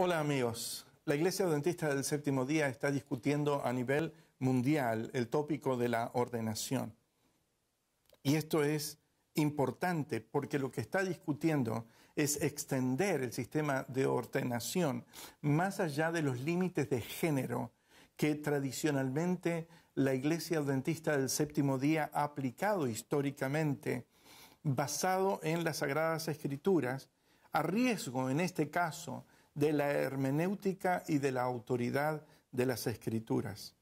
Hola amigos, la Iglesia Adventista del Séptimo Día está discutiendo a nivel mundial el tópico de la ordenación. Y esto es importante porque lo que está discutiendo es extender el sistema de ordenación más allá de los límites de género que tradicionalmente la Iglesia Adventista del Séptimo Día ha aplicado históricamente, basado en las Sagradas Escrituras, a riesgo en este caso de la hermenéutica y de la autoridad de las Escrituras.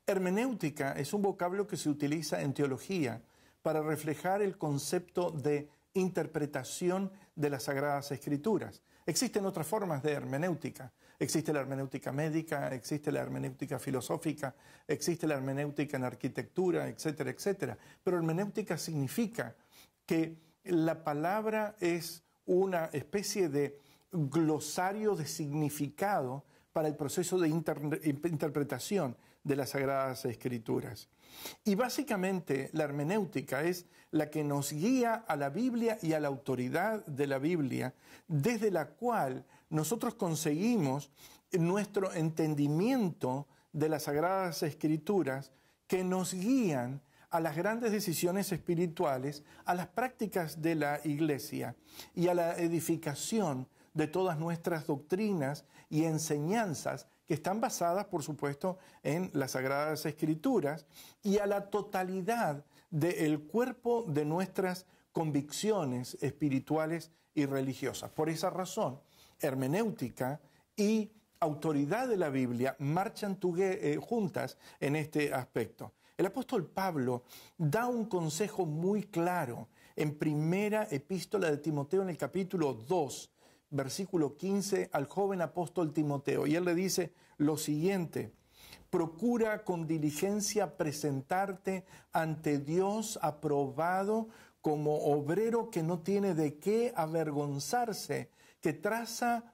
Hermenéutica es un vocablo que se utiliza en teología para reflejar el concepto de interpretación de las Sagradas Escrituras. Existen otras formas de hermenéutica. Existe la hermenéutica médica, existe la hermenéutica filosófica, existe la hermenéutica en arquitectura, etcétera, etcétera. Pero hermenéutica significa que la palabra es una especie de glosario de significado para el proceso de interpretación de las Sagradas Escrituras. Y básicamente la hermenéutica es la que nos guía a la Biblia y a la autoridad de la Biblia, desde la cual nosotros conseguimos nuestro entendimiento de las Sagradas Escrituras que nos guían a las grandes decisiones espirituales, a las prácticas de la Iglesia y a la edificación de todas nuestras doctrinas y enseñanzas que están basadas, por supuesto, en las Sagradas Escrituras y a la totalidad del cuerpo de nuestras convicciones espirituales y religiosas. Por esa razón, hermenéutica y autoridad de la Biblia marchan juntas en este aspecto. El apóstol Pablo da un consejo muy claro en primera epístola de Timoteo en el capítulo 2, versículo 15, al joven apóstol Timoteo. Y él le dice lo siguiente: procura con diligencia presentarte ante Dios aprobado como obrero que no tiene de qué avergonzarse, que traza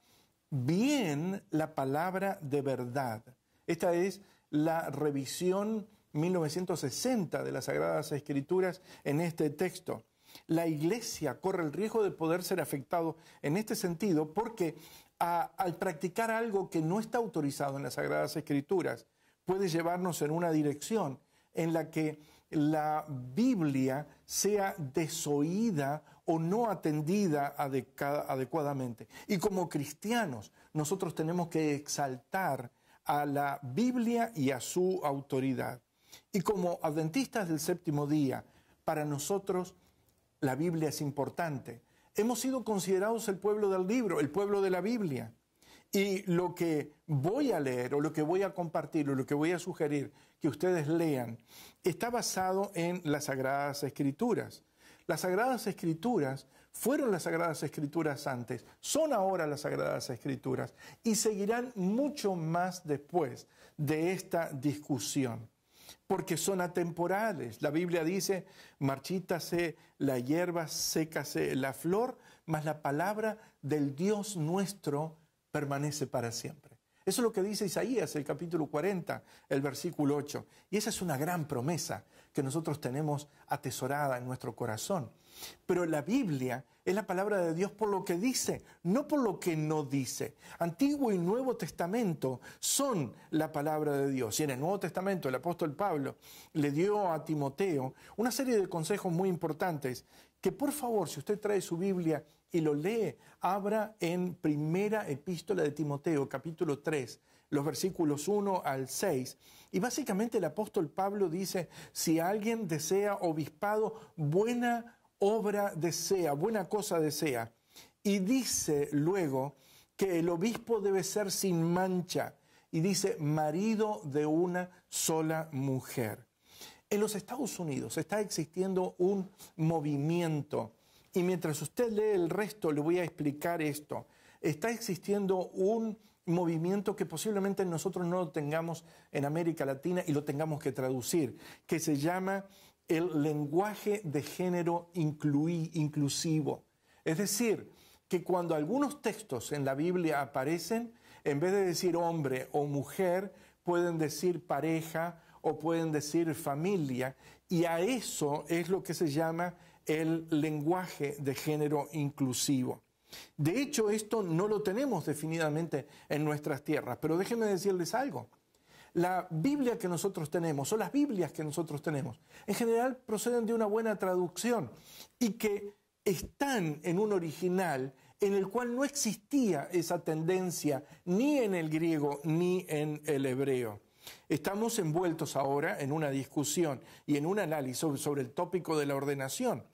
bien la palabra de verdad. Esta es la revisión 1960 de las Sagradas Escrituras en este texto. La Iglesia corre el riesgo de poder ser afectado en este sentido porque al practicar algo que no está autorizado en las Sagradas Escrituras puede llevarnos en una dirección en la que la Biblia sea desoída o no atendida adecuadamente. Y como cristianos, nosotros tenemos que exaltar a la Biblia y a su autoridad. Y como adventistas del séptimo día, para nosotros la Biblia es importante. Hemos sido considerados el pueblo del libro, el pueblo de la Biblia. Y lo que voy a leer o lo que voy a compartir o lo que voy a sugerir que ustedes lean está basado en las Sagradas Escrituras. Las Sagradas Escrituras fueron las Sagradas Escrituras antes, son ahora las Sagradas Escrituras y seguirán mucho más después de esta discusión, porque son atemporales. La Biblia dice: marchítase la hierba, sécase la flor, mas la palabra del Dios nuestro permanece para siempre. Eso es lo que dice Isaías, el capítulo 40, el versículo 8. Y esa es una gran promesa que nosotros tenemos atesorada en nuestro corazón. Pero la Biblia es la palabra de Dios por lo que dice, no por lo que no dice. Antiguo y Nuevo Testamento son la palabra de Dios. Y en el Nuevo Testamento el apóstol Pablo le dio a Timoteo una serie de consejos muy importantes que, por favor, si usted trae su Biblia y lo lee, abra en primera epístola de Timoteo, capítulo 3, los versículos 1 al 6. Y básicamente el apóstol Pablo dice: si alguien desea obispado, buena obra desea, buena cosa desea. Y dice luego que el obispo debe ser sin mancha. Y dice: marido de una sola mujer. En los Estados Unidos está existiendo un movimiento, y mientras usted lee el resto le voy a explicar esto. Está existiendo un movimiento que posiblemente nosotros no lo tengamos en América Latina y lo tengamos que traducir, que se llama el lenguaje de género inclusivo. Es decir, que cuando algunos textos en la Biblia aparecen, en vez de decir hombre o mujer, pueden decir pareja o pueden decir familia, y a eso es lo que se llama el lenguaje de género inclusivo. De hecho, esto no lo tenemos definidamente en nuestras tierras, pero déjenme decirles algo. La Biblia que nosotros tenemos, o las Biblias que nosotros tenemos, en general proceden de una buena traducción y que están en un original en el cual no existía esa tendencia ni en el griego ni en el hebreo. Estamos envueltos ahora en una discusión y en un análisis sobre el tópico de la ordenación.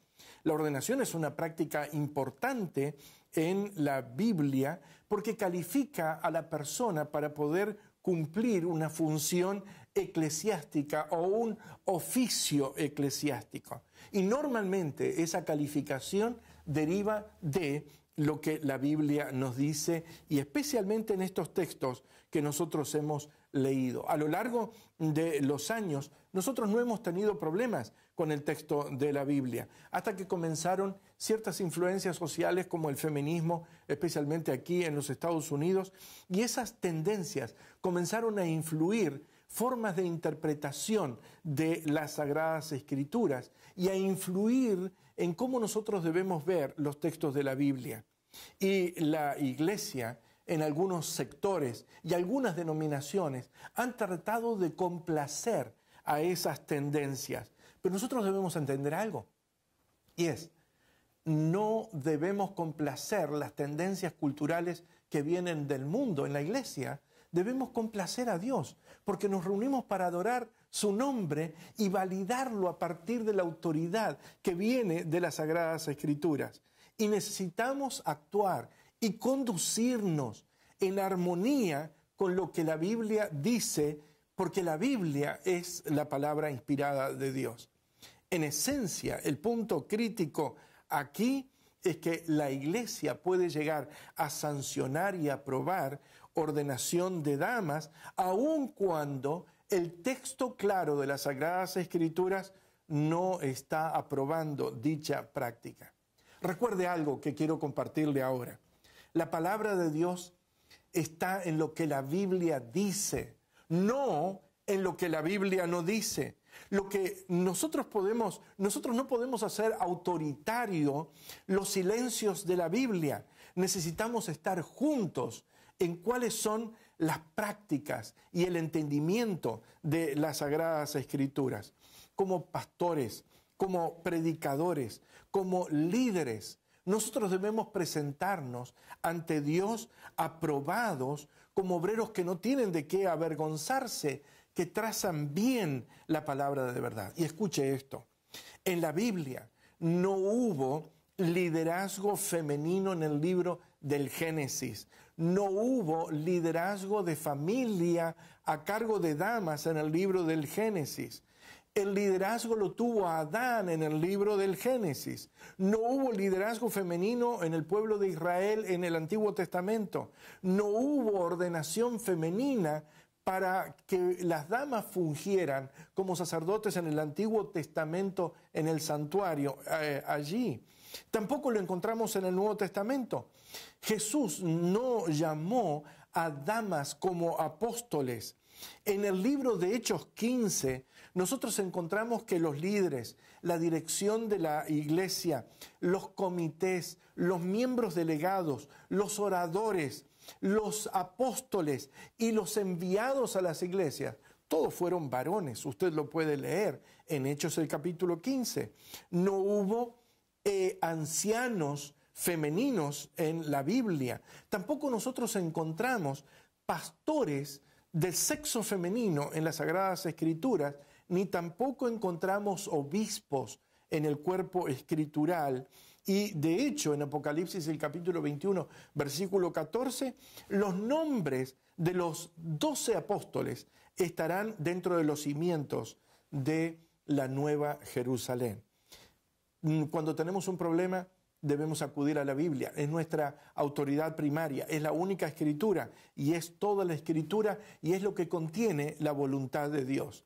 La ordenación es una práctica importante en la Biblia porque califica a la persona para poder cumplir una función eclesiástica o un oficio eclesiástico. Y normalmente esa calificación deriva de lo que la Biblia nos dice y especialmente en estos textos que nosotros hemos leído. A lo largo de los años, nosotros no hemos tenido problemas con el texto de la Biblia, hasta que comenzaron ciertas influencias sociales como el feminismo, especialmente aquí en los Estados Unidos, y esas tendencias comenzaron a influir formas de interpretación de las Sagradas Escrituras y a influir en cómo nosotros debemos ver los textos de la Biblia. Y la Iglesia, en algunos sectores y algunas denominaciones, han tratado de complacer a esas tendencias. Pero nosotros debemos entender algo, y es, no debemos complacer las tendencias culturales que vienen del mundo. En la Iglesia debemos complacer a Dios, porque nos reunimos para adorar su nombre y validarlo a partir de la autoridad que viene de las Sagradas Escrituras. Y necesitamos actuar y conducirnos en armonía con lo que la Biblia dice, porque la Biblia es la palabra inspirada de Dios. En esencia, el punto crítico aquí es que la Iglesia puede llegar a sancionar y aprobar ordenación de damas, aun cuando el texto claro de las Sagradas Escrituras no está aprobando dicha práctica. Recuerde algo que quiero compartirle ahora. La palabra de Dios está en lo que la Biblia dice, no en lo que la Biblia no dice. Lo que nosotros no podemos hacer autoritario los silencios de la Biblia. Necesitamos estar juntos en cuáles son las prácticas y el entendimiento de las Sagradas Escrituras. Como pastores, como predicadores, como líderes, nosotros debemos presentarnos ante Dios aprobados como obreros que no tienen de qué avergonzarse, que trazan bien la palabra de verdad. Y escuche esto, en la Biblia no hubo liderazgo femenino en el libro del Génesis, no hubo liderazgo de familia a cargo de damas en el libro del Génesis. El liderazgo lo tuvo Adán en el libro del Génesis. No hubo liderazgo femenino en el pueblo de Israel en el Antiguo Testamento. No hubo ordenación femenina para que las damas fungieran como sacerdotes en el Antiguo Testamento en el santuario allí. Tampoco lo encontramos en el Nuevo Testamento. Jesús no llamó a damas como apóstoles. En el libro de Hechos 15, nosotros encontramos que los líderes, la dirección de la iglesia, los comités, los miembros delegados, los oradores, los apóstoles y los enviados a las iglesias, todos fueron varones. Usted lo puede leer en Hechos el capítulo 15. No hubo ancianos femeninos en la Biblia. Tampoco nosotros encontramos pastores del sexo femenino en las Sagradas Escrituras, ni tampoco encontramos obispos en el cuerpo escritural. Y de hecho, en Apocalipsis, el capítulo 21, versículo 14, los nombres de los 12 apóstoles estarán dentro de los cimientos de la Nueva Jerusalén. Cuando tenemos un problema, debemos acudir a la Biblia. Es nuestra autoridad primaria, es la única escritura y es toda la escritura y es lo que contiene la voluntad de Dios.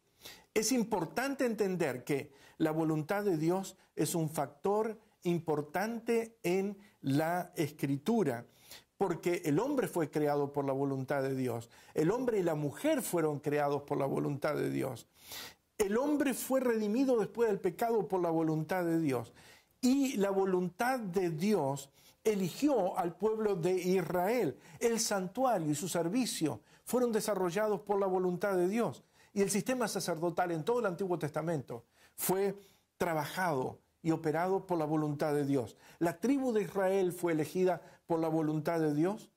Es importante entender que la voluntad de Dios es un factor importante en la escritura, porque el hombre fue creado por la voluntad de Dios. El hombre y la mujer fueron creados por la voluntad de Dios. El hombre fue redimido después del pecado por la voluntad de Dios. Y la voluntad de Dios eligió al pueblo de Israel. El santuario y su servicio fueron desarrollados por la voluntad de Dios. Y el sistema sacerdotal en todo el Antiguo Testamento fue trabajado y operado por la voluntad de Dios. La tribu de Israel fue elegida por la voluntad de Dios.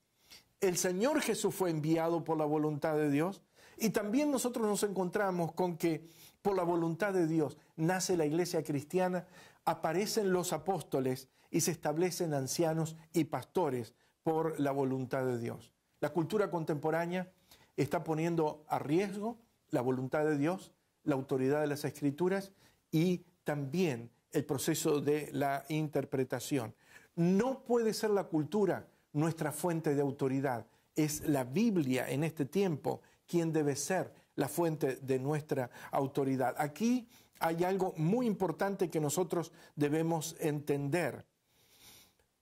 El Señor Jesús fue enviado por la voluntad de Dios. Y también nosotros nos encontramos con que por la voluntad de Dios nace la iglesia cristiana, aparecen los apóstoles y se establecen ancianos y pastores por la voluntad de Dios. La cultura contemporánea está poniendo a riesgo la voluntad de Dios, la autoridad de las Escrituras y también el proceso de la interpretación. No puede ser la cultura nuestra fuente de autoridad. Es la Biblia en este tiempo quien debe ser la fuente de nuestra autoridad. Aquí hay algo muy importante que nosotros debemos entender.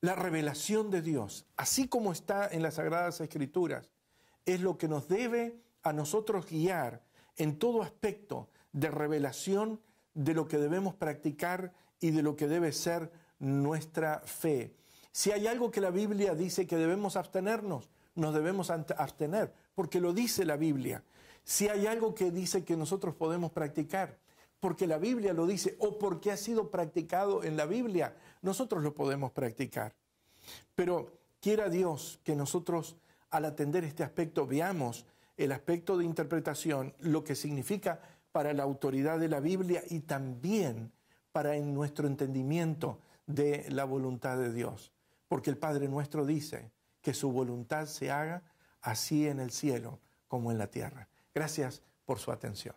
La revelación de Dios, así como está en las Sagradas Escrituras, es lo que nos debe a nosotros guiar en todo aspecto de revelación de lo que debemos practicar y de lo que debe ser nuestra fe. Si hay algo que la Biblia dice que debemos abstenernos, nos debemos abstener, porque lo dice la Biblia. Si hay algo que dice que nosotros podemos practicar, porque la Biblia lo dice, o porque ha sido practicado en la Biblia, nosotros lo podemos practicar. Pero quiera Dios que nosotros, al atender este aspecto, veamos el aspecto de interpretación, lo que significa para la autoridad de la Biblia y también para en nuestro entendimiento de la voluntad de Dios. Porque el Padre nuestro dice que su voluntad se haga así en el cielo como en la tierra. Gracias por su atención.